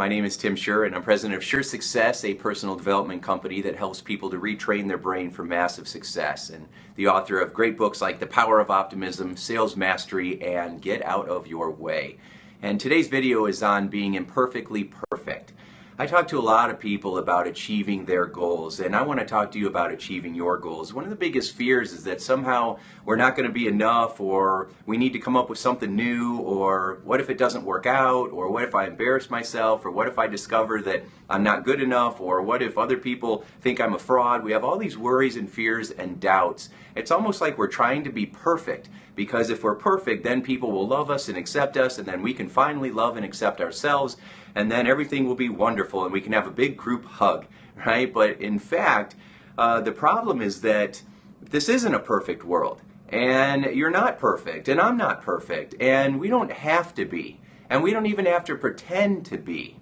My name is Tim Schur, and I'm president of Schur Success, a personal development company that helps people to retrain their brain for massive success, and the author of great books like The Power of Optimism, Sales Mastery, and Get Out of Your Way. And today's video is on being imperfectly perfect. I talk to a lot of people about achieving their goals, and I want to talk to you about achieving your goals. One of the biggest fears is that somehow we're not going to be enough, or we need to come up with something new, or what if it doesn't work out, or what if I embarrass myself, or what if I discover that I'm not good enough, or what if other people think I'm a fraud. We have all these worries and fears and doubts. It's almost like we're trying to be perfect, because if we're perfect, then people will love us and accept us, and then we can finally love and accept ourselves, and then everything will be wonderful and we can have a big group hug, right? But in fact, the problem is that this isn't a perfect world, and you're not perfect, and I'm not perfect, and we don't have to be, and we don't even have to pretend to be.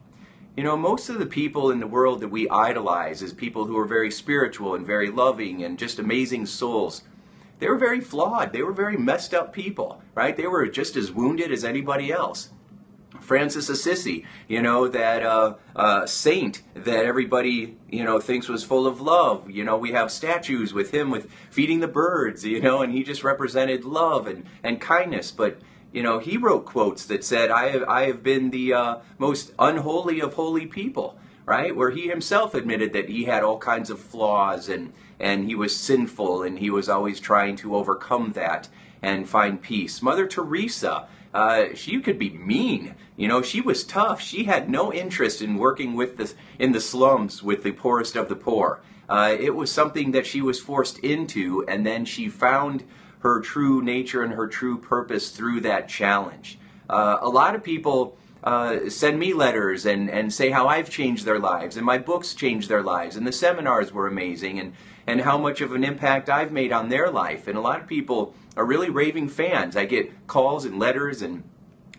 You know, most of the people in the world that we idolize as people who are very spiritual and very loving and just amazing souls, they were very flawed. They were very messed up people, right? They were just as wounded as anybody else. Francis Assisi, you know, that saint that everybody, you know, thinks was full of love. You know, we have statues with him with feeding the birds, you know, and he just represented love and kindness. But, you know, he wrote quotes that said, I have been the most unholy of holy people, right? Where he himself admitted that he had all kinds of flaws and he was sinful, and he was always trying to overcome that and find peace. Mother Teresa, she could be mean. You know, she was tough. She had no interest in working in the slums with the poorest of the poor. It was something that she was forced into, and then she found her true nature and her true purpose through that challenge. A lot of people send me letters and say how I've changed their lives, and my books changed their lives, and the seminars were amazing, and how much of an impact I've made on their life. And a lot of people are really raving fans. I get calls and letters and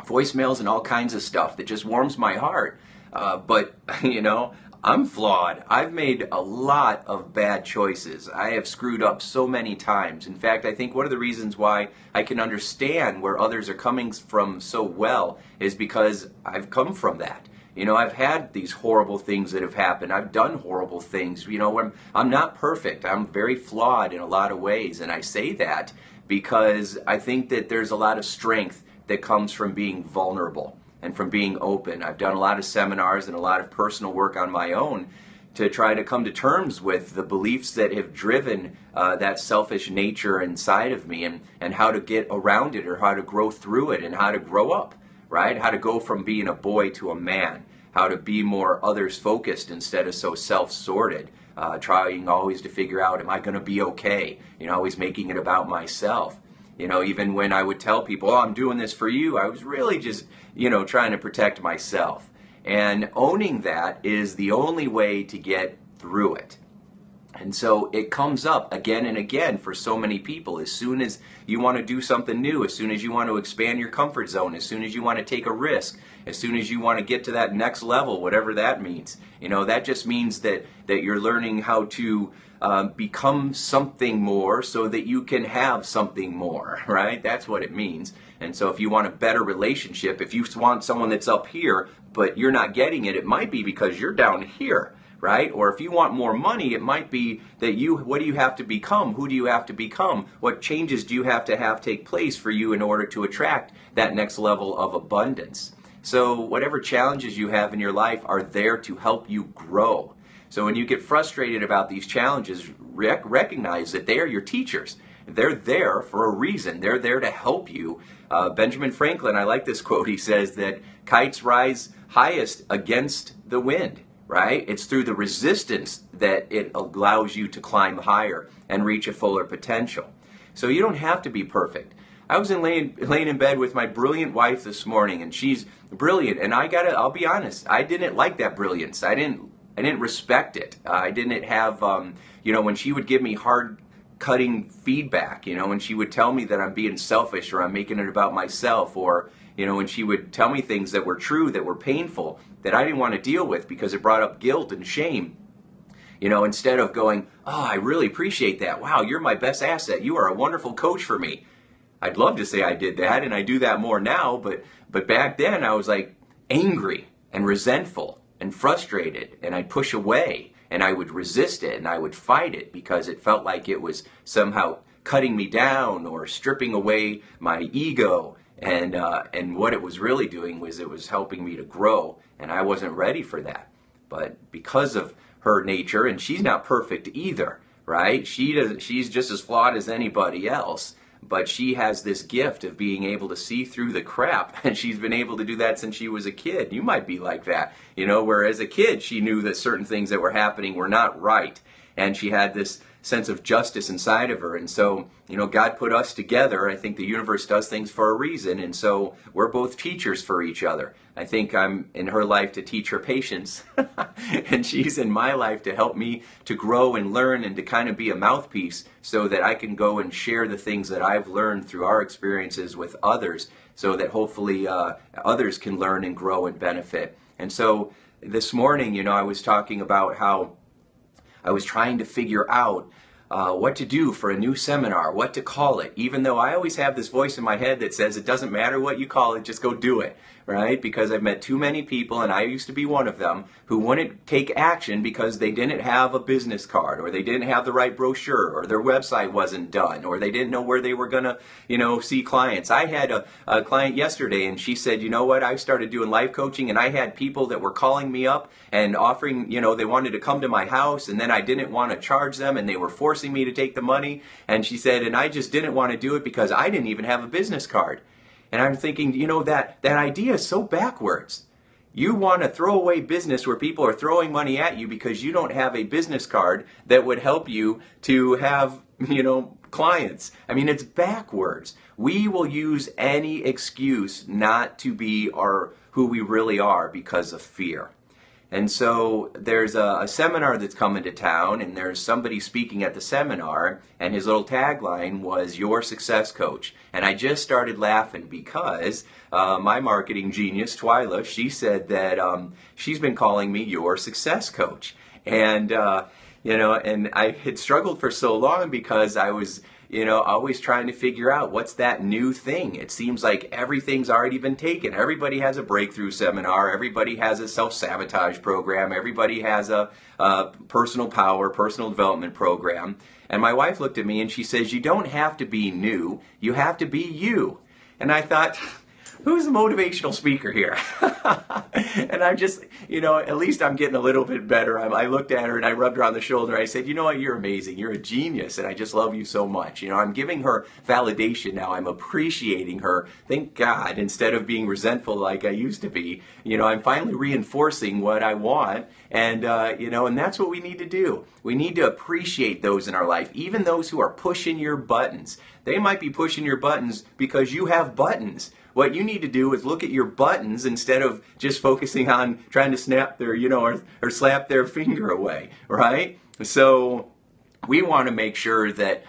voicemails and all kinds of stuff that just warms my heart. But, you know, I'm flawed. I've made a lot of bad choices. I have screwed up so many times. In fact, I think one of the reasons why I can understand where others are coming from so well is because I've come from that. You know, I've had these horrible things that have happened. I've done horrible things. You know, I'm not perfect. I'm very flawed in a lot of ways. And I say that because I think that there's a lot of strength that comes from being vulnerable and from being open. I've done a lot of seminars and a lot of personal work on my own to try to come to terms with the beliefs that have driven that selfish nature inside of me, and how to get around it, or how to grow through it, and how to grow up, right? How to go from being a boy to a man, how to be more others focused instead of so self-sorted, trying always to figure out, am I going to be okay? You know, always making it about myself. You know, even when I would tell people, oh, I'm doing this for you, I was really just, you know, trying to protect myself. And owning that is the only way to get through it. And so it comes up again and again for so many people. As soon as you want to do something new, as soon as you want to expand your comfort zone, as soon as you want to take a risk, as soon as you want to get to that next level, whatever that means, you know, that just means that you're learning how to become something more so that you can have something more, right? That's what it means. And so if you want a better relationship, if you want someone that's up here, but you're not getting it, it might be because you're down here, right? Or if you want more money, it might be that what do you have to become? Who do you have to become? What changes do you have to have take place for you in order to attract that next level of abundance? So whatever challenges you have in your life are there to help you grow. So when you get frustrated about these challenges, recognize that they are your teachers. They're there for a reason. They're there to help you. Benjamin Franklin, I like this quote. He says that kites rise highest against the wind, right? It's through the resistance that it allows you to climb higher and reach a fuller potential. So you don't have to be perfect. I was laying in bed with my brilliant wife this morning, and she's brilliant. And I'll be honest, I didn't like that brilliance. I didn't respect it. I didn't have, you know, when she would give me hard-cutting feedback, you know, when she would tell me that I'm being selfish or I'm making it about myself, or, you know, when she would tell me things that were true, that were painful, that I didn't want to deal with because it brought up guilt and shame. You know, instead of going, oh, I really appreciate that. Wow, you're my best asset. You are a wonderful coach for me. I'd love to say I did that, and I do that more now, but back then I was like angry. and resentful and frustrated, and I'd push away and I would resist it and I would fight it because it felt like it was somehow cutting me down or stripping away my ego. And what it was really doing was it was helping me to grow, and I wasn't ready for that. But because of her nature, and she's not perfect either, right? She's just as flawed as anybody else, but she has this gift of being able to see through the crap, and she's been able to do that since she was a kid. You might be like that, where as a kid she knew that certain things that were happening were not right, and she had this sense of justice inside of her. And so, God put us together. I think the universe does things for a reason, and so we're both teachers for each other. I think I'm in her life to teach her patience, and she's in my life to help me to grow and learn and to kind of be a mouthpiece so that I can go and share the things that I've learned through our experiences with others, so that hopefully others can learn and grow and benefit. And so this morning, I was talking about how I was trying to figure out what to do for a new seminar, what to call it, even though I always have this voice in my head that says it doesn't matter what you call it, just go do it, right? Because I've met too many people, and I used to be one of them, who wouldn't take action because they didn't have a business card, or they didn't have the right brochure, or their website wasn't done, or they didn't know where they were going to, see clients. I had a client yesterday, and she said, you know what, I started doing life coaching, and I had people that were calling me up and offering, they wanted to come to my house, and then I didn't want to charge them, and they were forcing me to take the money. And she said, and I just didn't want to do it because I didn't even have a business card. And I'm thinking, that idea is so backwards. You want to throw away business where people are throwing money at you because you don't have a business card that would help you to have, clients. I mean, it's backwards. We will use any excuse not to be who we really are because of fear. And so there's a seminar that's coming to town, and there's somebody speaking at the seminar, and his little tagline was, "Your Success Coach." And I just started laughing because my marketing genius, Twyla, she said that she's been calling me your success coach. And, and I had struggled for so long because I was always trying to figure out what's that new thing. It seems like everything's already been taken. Everybody has a breakthrough seminar. Everybody has a self-sabotage program. Everybody has a personal power, personal development program. And my wife looked at me and she says, you don't have to be new. You have to be you. And I thought, who's the motivational speaker here? And I'm just, at least I'm getting a little bit better. I looked at her and I rubbed her on the shoulder. I said, you know what, you're amazing. You're a genius, and I just love you so much. I'm giving her validation now. I'm appreciating her. Thank God, instead of being resentful like I used to be, I'm finally reinforcing what I want. And, and that's what we need to do. We need to appreciate those in our life, even those who are pushing your buttons. They might be pushing your buttons because you have buttons. What you need to do is look at your buttons instead of just focusing on trying to snap their, or slap their finger away, right? So we want to make sure that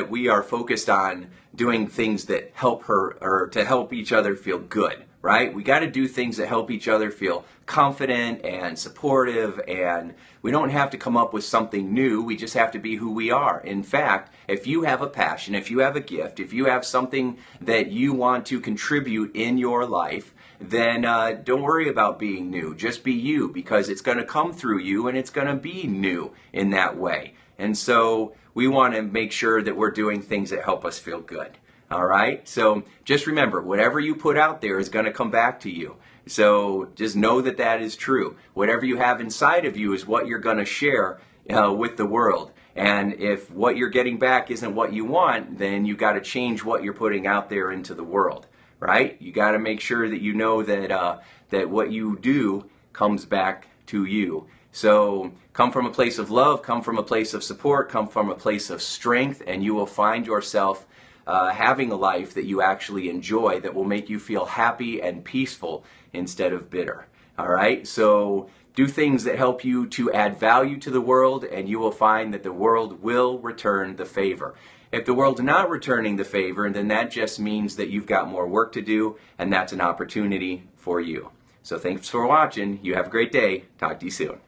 we are focused on doing things that help her, or to help each other feel good, right? We got to do things that help each other feel confident and supportive, and we don't have to come up with something new. We just have to be who we are. In fact, if you have a passion, if you have a gift, if you have something that you want to contribute in your life, then don't worry about being new. Just be you, because it's going to come through you and it's going to be new in that way. And so we want to make sure that we're doing things that help us feel good. All right? So just remember, whatever you put out there is going to come back to you. So just know that that is true. Whatever you have inside of you is what you're going to share with the world. And if what you're getting back isn't what you want, then you got to change what you're putting out there into the world, right? You got to make sure that you know that that what you do comes back to you. So come from a place of love, come from a place of support, come from a place of strength, and you will find yourself having a life that you actually enjoy, that will make you feel happy and peaceful instead of bitter. All right? So do things that help you to add value to the world, and you will find that the world will return the favor. If the world's not returning the favor, then that just means that you've got more work to do, and that's an opportunity for you. So thanks for watching. You have a great day. Talk to you soon.